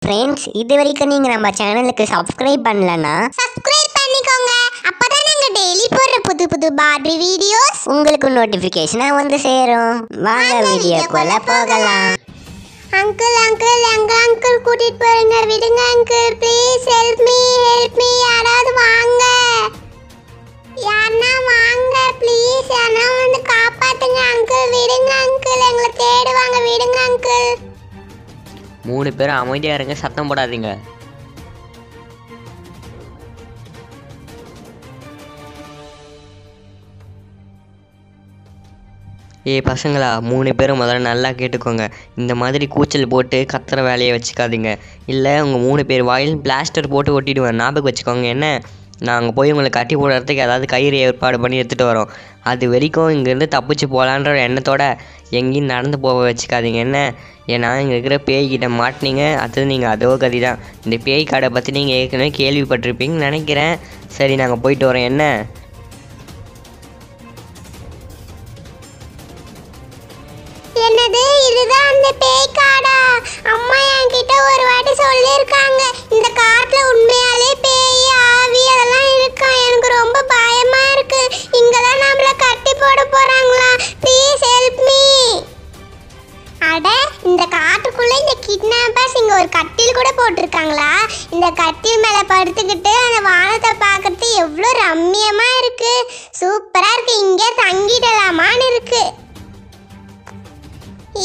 Friends, இது வரைக்கும் நீங்கள் நம்ம சேனலுக்கு சப்ஸ்கிரைப் பண்ணலன்னா சப்ஸ்கிரைப் பண்ணிக்கோங்க. அப்பதான் நாங்க டெய்லி போடுற புது புது பார்பி வீடியோஸ் உங்களுக்கு நோட்டிஃபிகேஷனாக வந்து சேரும். வாங்க வீடியோக்குள்ள போகலாம். அங்கிள் அங்கிள் எங்க அங்கிள் கூட்டிட்டு போறீங்க? விடுங்க அங்கிள், ப்ளீஸ் ஹெல்ப் மீ யாராவது வாங்க, யாருன்னா வாங்க ப்ளீஸ், யாரா வந்து காப்பாத்துங்க அங்கிள். விடுங்க அங்கிள், எங்களை தேடுவாங்க, விடுங்க அங்கிள். 3 பேரும் அமைதியாக இருங்க, சத்தம் போடாதீங்க. பசங்களா, 3 பேரும் முதல்ல நல்லா கேட்டுக்கோங்க. இந்த மாதிரி கூச்சல் போட்டு கத்துற வேலையை வச்சுக்காதீங்க. இல்லை உங்கள் 3 பேர் வாயில் பிளாஸ்டர் போட்டு ஒட்டிடுவேன், ஞாபகம் வச்சுக்கோங்க. என்ன, நாங்கள் போய் உங்களை கட்டி போடுறதுக்கு ஏதாவது கயிறு ஏற்பாடு பண்ணி எடுத்துகிட்டு வரோம். அது வரைக்கும் இங்கேருந்து தப்பிச்சு போகலான்ற எண்ணத்தோட எங்கேயும் நடந்து போக வச்சுக்காதீங்க. என்ன, ஏன்னா இங்கே இருக்கிற பேய்கிட்ட மாட்டினீங்க, அது நீங்கள் அதோ கதி தான். இந்த பேய் காடை பற்றி நீங்கள் ஏற்கனவே கேள்விப்பட்டிருப்பீங்கன்னு நினைக்கிறேன். சரி, நாங்கள் போயிட்டு வரோம். என்ன, என்னது, இதுதான் அந்த பேய் காடா? அம்மா என்கிட்ட ஒரு வாட்டி சொல்லியிருக்காங்க, இந்த காட்டுல உண்மையாலே பேய் ஆவி அதெல்லாம் இருக்கா. எனக்கு ரொம்ப பயமா இருக்கு. இங்கதான் நம்மள கட்டி போட போறாங்களா? Please help me. அட, இந்த காட்டுக்குள்ள இந்த கிட்னாப்பர்ஸ் இங்க ஒரு கட்டில் கூட போட்டிருக்காங்களா? இந்த கட்டில் மேல படுத்துக்கிட்டு அந்த வானத்தை பார்க்கறது எவ்வளோ ரம்மியமா இருக்கு, சூப்பரா இருக்கு. இங்கே தங்கிடலாமான்னு இருக்கு.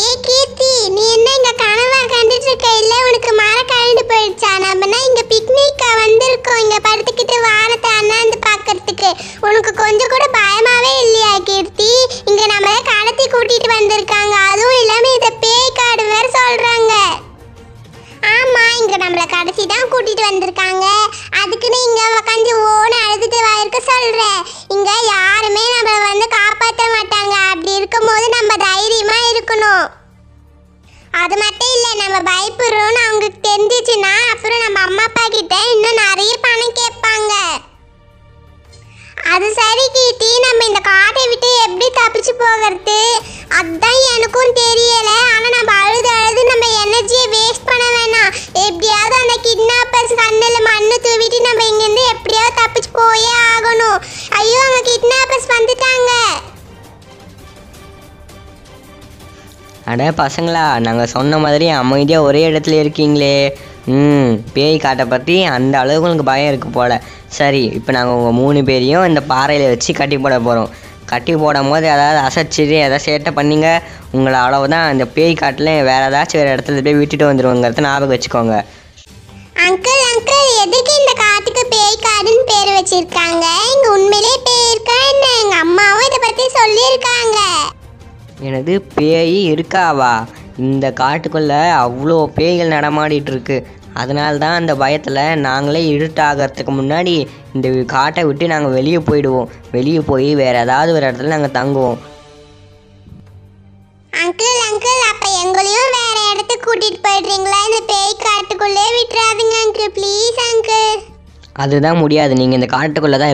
ஏ கீர்த்தி, நீ என்ன இங்க கனவா கண்டுட்டு இருக்க? இல்ல உனக்கு மர கழண்டு போயிடுச்சா? நம்மனா இங்க பிக்னிக்கா வந்திருக்கோம், இங்க படுத்துக்கிட்டு வானத்தை அண்ணாந்து பாக்கிறதுக்கு. உனக்கு கொஞ்சம் கூட பயமாவே இல்லையா கீர்த்தி? இங்க நம்மள கடத்தி கூட்டிட்டு வந்திருக்காங்க, அதுவும் இல்லாம இத பேய் காடு வேற சொல்றாங்க. ஆமா, இங்க நம்மள கடைசி தான் கூட்டிட்டு வந்திருக்காங்க, அதுக்கு நீங்க உட்காந்து ஓன அழுதுட்டு வாயிருக்க சொல்ற. இங்க யாருமே நம்மள வந்து காப்பாற்ற மாட்டாங்க. அப்படி இருக்கும்போது நம்ம தைரியமா இருக்கணும். அது மட்டும் இல்ல, நம்ம பயப்படுறோம்னு அவங்களுக்கு தெரிஞ்சிச்சுன்னா அப்புறம் நம்ம அம்மா அப்பா கிட்ட இன்னும் நிறைய பணம் கேட்பாங்க. அது சரி கீர்த்தி, நம்ம இந்த காட்டை விட்டு எப்படி தப்பிச்சு போகிறது? அதுதான் எனக்கும் தெரியல. ஆனா நம்ம அழுது நம்ம எனர்ஜியை வேஸ்ட் பண்ண வேணாம். எப்படியாவது அந்த கிட்னாப்பர்ஸ் கண்ணில் மண்ணு தூவிட்டு நம்ம இங்கேருந்து எப்படியாவது தப்பிச்சு போயே ஆகணும். ஐயோ, அங்க கிட்னாப்பர்ஸ் வந்துட்டாங்க. அட பசங்களா, நாங்கள் சொன்ன மாதிரி அமைதியாக ஒரே இடத்துல இருக்கீங்களே. பேய் காட்டை பற்றி அந்த அளவுக்கு உங்களுக்கு பயம் இருக்குது போல். சரி, இப்போ நாங்கள் உங்கள் 3 பேரையும் இந்த பாறையில் வச்சு கட்டி போட போகிறோம். கட்டி போடும் போது ஏதாவது அசைச்சிட்டு ஏதாவது சேட்டை பண்ணிங்க, உங்களை அவ்வளவுதான். இந்த பேய் காட்டில் வேறு ஏதாச்சும் வேறு இடத்துல போய் விட்டுட்டு வந்துடுவோங்கிறத ஞாபகம் வச்சுக்கோங்க. அங்கிள் அங்கிள், எதுக்கு இந்த காட்டுக்கு பேய் காடுன்னு பேர் வச்சிருக்காங்க? இங்க உண்மையிலே பேய் இருக்கா என்ன? எங்க அம்மாவும் இதை பத்தி சொல்லியிருக்காங்க. எனது பேய் இருக்காவா? இந்த காட்டுக்குள்ளே அவ்வளோ பேய்கள் நடமாடிட்டு இருக்கு. அதனால தான் அந்த பயத்தில் நாங்களே இருட்டாகிறதுக்கு முன்னாடி இந்த காட்டை விட்டு நாங்கள் வெளியே போயிடுவோம். வெளியே போய் வேறு ஏதாவது ஒரு இடத்துல நாங்கள் தங்குவோம். அங்கிள் அங்கிள், அப்ப எங்களையும் வேற இடத்துக்கு கூட்டிட்டு போயிடுறீங்களா? இந்த பேய் காட்டுக்குள்ளே விட்டுறாதீங்க அங்கிள், ப்ளீஸ் அங்கிள். அதுதான் முடியாது, நீங்கள் இந்த காட்டுக்குள்ளே தான்